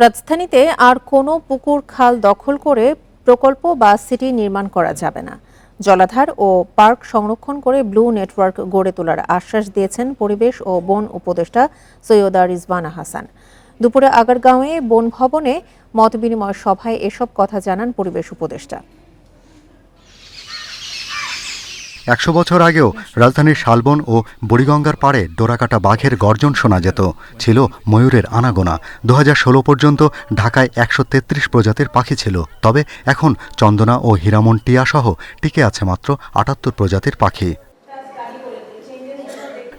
রাজধানীতে আর কোনো পুকুর খাল দখল করে প্রকল্প বা সিটি নির্মাণ করা যাবে না। জলাধার ও পার্ক সংরক্ষণ করে ব্লু নেটওয়ার্ক গড়ে তোলার আশ্বাস দিয়েছেন পরিবেশ ও বন উপদেষ্টা সৈয়দা রিজওয়ানা হাসান। দুপুরে আগারগাঁওয়ে বন ভবনে মতবিনিময় সভায় এসব কথা জানান পরিবেশ উপদেষ্টা। ১০০ বছর আগেও রাজধানীর শালবন ও বুড়িগঙ্গার পাড়ে ডোরাকাটা বাঘের গর্জন শোনা যেত, ছিল ময়ূরের আনাগোনা। ২০১৬ পর্যন্ত ঢাকায় ১৩৩ প্রজাতির পাখি ছিল, তবে এখন চন্দনা ও হীরামন টিয়া সহ টিকে আছে মাত্র ৭৮ প্রজাতির পাখি।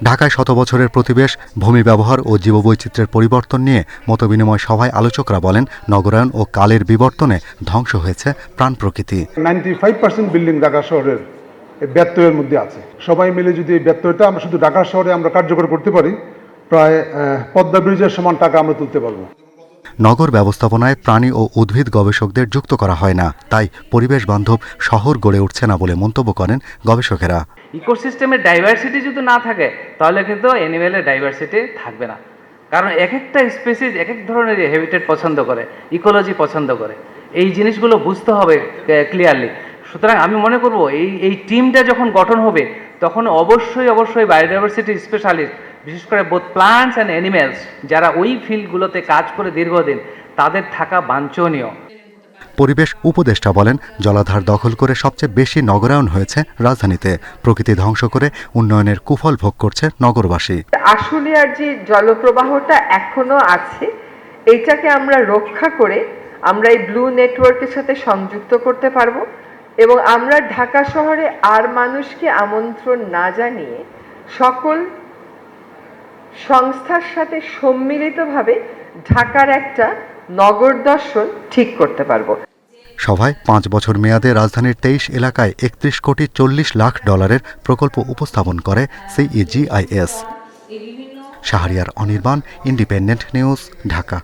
ঢাকায় ১০০ বছরের প্রতিবেশ, ভূমি ব্যবহার ও জীববৈচিত্র্যের পরিবর্তন নিয়ে মতবিনিময় সভায় আলোচকরা বলেন, নগরায়ন ও কালের বিবর্তনে ধ্বংস হয়েছে প্রাণ প্রকৃতি। 95% বিল্ডিং ঢাকা শহরের ব্যত্যয়ের মধ্যে আছে। সবাই মিলে যদি এই ব্যত্যয়টা আমরা শুধু ঢাকা শহরে আমরা কার্যকর করতে পারি, প্রায় পদ্মা ব্রিজের সমান টাকা আমরা তুলতে পারবো। নগর ব্যবস্থাপনায় প্রাণী ও উদ্ভিদ গবেষকদের যুক্ত করা হয় না, তাই পরিবেশ বান্ধব শহর গড়ে উঠছে না বলে মন্তব্য করেন গবেষকেরা। ইকোসিস্টেমের ডাইভার্সিটি যদি না থাকে তাহলে কিন্তু অ্যানিমেলের ডাইভার্সিটি থাকবে না, কারণ এক একটা স্পেসিস এক এক ধরনের হ্যাবিটেট পছন্দ করে, ইকোলজি পছন্দ করে। এই জিনিসগুলো বুঝতে হবে ক্লিয়ারলি। সুতরাং আমি মনে করব এই টিমটা যখন গঠন হবে তখন অবশ্যই বায়োডাইভার্সিটি স্পেশালিস্ট, বিশেষ করে বোথ প্লান্টস অ্যান্ড অ্যানিমেলস, যারা ওই ফিল্ডগুলোতে কাজ করে দীর্ঘদিন, তাদের থাকা বাঞ্ছনীয়। পরিবেশ উপদেষ্টা বলেন, জলাধার দখল করে সবচেয়ে বেশি নগরায়ন হয়েছে রাজধানীতে। প্রকৃতি ধ্বংস করে উন্নয়নের কুফল ভোগ করছে নগরবাসী। আসলে আর যে জলপ্রবাহটা এখনো আছে, এইটাকে আমরা রক্ষা করে আমরা এই ব্লু নেটওয়ার্কের সাথে সংযুক্ত করতে পারবো এবং আমরা ঢাকা শহরে আর মানুষকে আমন্ত্রণ না জানিয়ে সকল সংস্থার সাথে সম্মিলিতভাবে ঢাকার একটা নগর দর্শন ঠিক করতে পারবো। সভায় 5 বছর মেয়াদে রাজধানীর 23 এলাকায় 31 কোটি 40 লাখ ডলারের প্রকল্প উপস্থাপন করে CEGIS। Shahriar Anirban, independent news, Dhaka.